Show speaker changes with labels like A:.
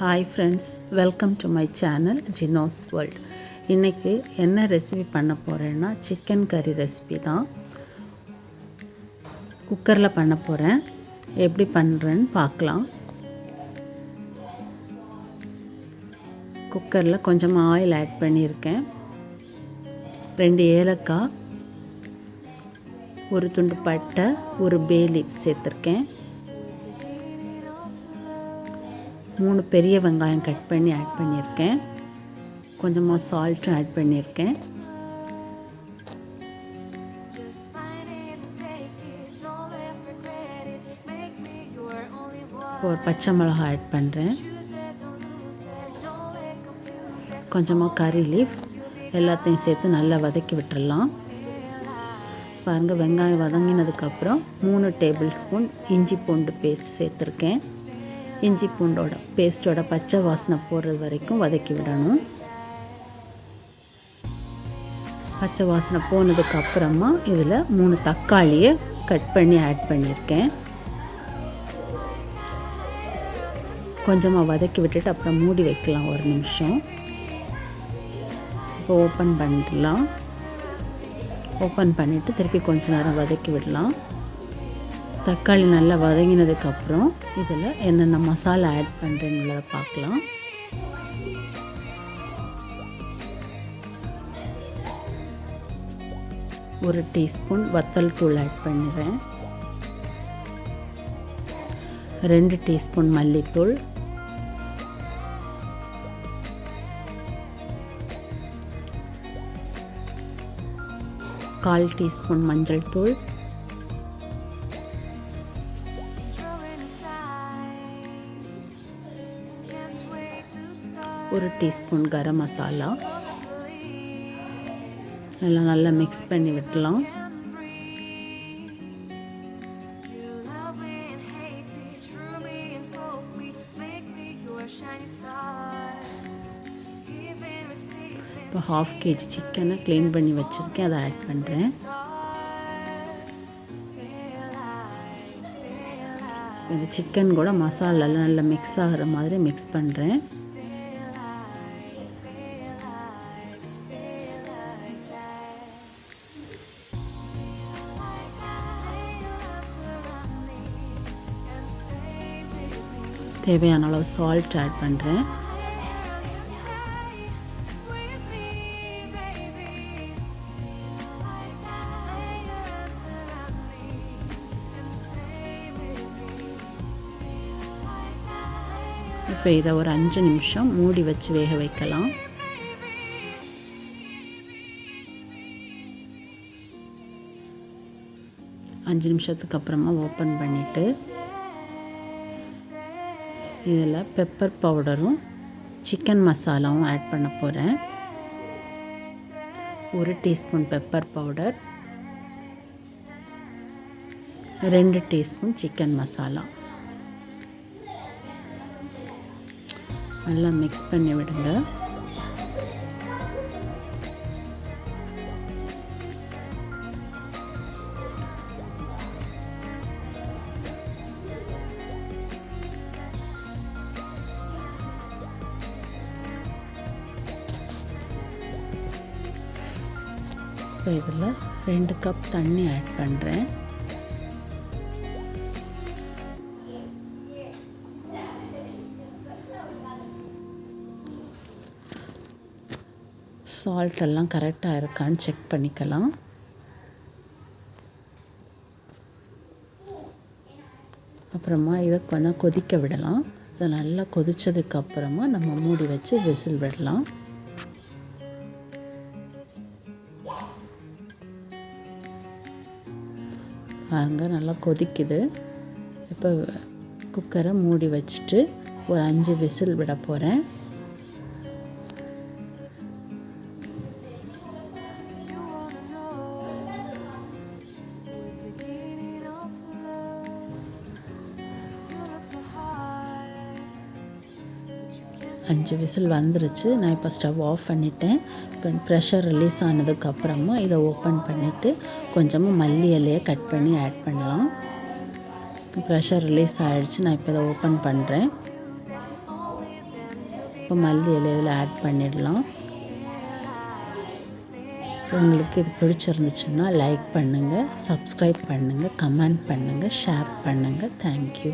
A: Hi friends, welcome to my channel Gino's World. இன்னைக்கு என்ன recipe பண்ண போறேன்னா சிக்கன் கறி ரெசிபி தான். குக்கர்ல பண்ண போறேன். எப்படி பண்றேன்னு பார்க்கலாம். குக்கர்ல கொஞ்சம் ஆயில் ஆட் பண்ணியிருக்கேன். 2 ஏலக்காய், ஒரு துண்டு பட்டை, ஒரு பே லீஃப் சேர்த்திருக்கேன். 3 பெரிய வெங்காயம் கட் பண்ணி ஆட் பண்ணியிருக்கேன். கொஞ்சமாக சால்ட்டும் ஆட் பண்ணியிருக்கேன். ஒரு பச்சை மிளகாய் ஆட் பண்ணுறேன். கொஞ்சமாக கறி லீஃப் எல்லாத்தையும் சேர்த்து நல்லா வதக்கி விட்டுடலாம். பாருங்கள், வெங்காயம் வதங்கினதுக்கப்புறம் 3 டேபிள் ஸ்பூன் இஞ்சி பூண்டு பேஸ்ட் சேர்த்துருக்கேன். இஞ்சி பூண்டோட பேஸ்ட்டோட பச்சை வாசனை போடுறது வரைக்கும் வதக்கி விடணும். பச்சை வாசனை போனதுக்கப்புறமா இதில் 3 தக்காளியை கட் பண்ணி ஆட் பண்ணியிருக்கேன். கொஞ்சமாக வதக்கி விட்டுட்டு அப்புறம் மூடி வைக்கலாம் 1 நிமிஷம். இப்போ ஓப்பன் பண்ணிடலாம். ஓப்பன் பண்ணிவிட்டு திருப்பி கொஞ்ச நேரம் வதக்கி விடலாம். தக்காளி நல்லா வதங்கினதுக்கப்புறம் இதில் என்னென்ன மசாலா ஆட் பண்ணுறேன்னு பார்க்கலாம். ஒரு டீஸ்பூன் வத்தல் தூள் ஆட் பண்ணிடுறேன். 2 டீஸ்பூன் மல்லித்தூள், 1/4 டீஸ்பூன் மஞ்சள் தூள், 1 டீஸ்பூன் கரம் மசாலா. எல்லாம் நல்லா மிக்ஸ் பண்ணி விடலாம். இப்போ 1/2 kg சிக்கனை க்ளீன் பண்ணி வச்சுருக்கேன், அதை ஆட் பண்ணுறேன். இந்த சிக்கன் கூட மசாலாலாம் நல்லா மிக்ஸ் ஆகிற மாதிரி மிக்ஸ் பண்ணுறேன். தேவையான அளவு சால்ட் ஆட் பண்ணுறேன். இப்போ இதை ஒரு 5 நிமிஷம் மூடி வச்சு வேக வைக்கலாம். அஞ்சு நிமிஷத்துக்கு அப்புறமா ஓப்பன் பண்ணிவிட்டு இதில் பெப்பர் பவுடரும் சிக்கன் மசாலாவும் ஆட் பண்ண போகிறேன். 1 teaspoon pepper powder, 2 teaspoon chicken masala. நல்லா மிக்ஸ் பண்ணி விடுங்க. இப்போ இதில் 2 கப் தண்ணி ஆட் பண்ணுறேன். சால்ட் எல்லாம் கரெக்டாக இருக்கான்னு செக் பண்ணிக்கலாம். அப்புறமா இதை கொஞ்சம் கொதிக்க விடலாம். இதை நல்லா கொதித்ததுக்கப்புறமா நம்ம மூடி வச்சு விசில் விடலாம். பாருங்க, நல்லா கொதிக்குது. இப்போ குக்கரை மூடி வச்சுட்டு ஒரு 5 விசில் விட போகிறேன். அஞ்சு விசில் வந்துருச்சு. நான் இப்போ ஸ்டவ் ஆஃப் பண்ணிட்டேன். இப்போ ப்ரெஷர் ரிலீஸ் ஆனதுக்கப்புறமா இதை ஓப்பன் பண்ணிவிட்டு கொஞ்சமாக மல்லி இலையை கட் பண்ணி ஆட் பண்ணலாம். ப்ரெஷர் ரிலீஸ் ஆகிடுச்சு. நான் இப்போ இதை ஓப்பன் பண்ணுறேன். இப்போ மல்லி இலை இதில் ஆட் பண்ணிடலாம். உங்களுக்கு இது பிடிச்சிருந்துச்சுன்னா லைக் பண்ணுங்கள், சப்ஸ்கிரைப் பண்ணுங்கள், கமெண்ட் பண்ணுங்கள், ஷேர் பண்ணுங்கள். தேங்க்யூ.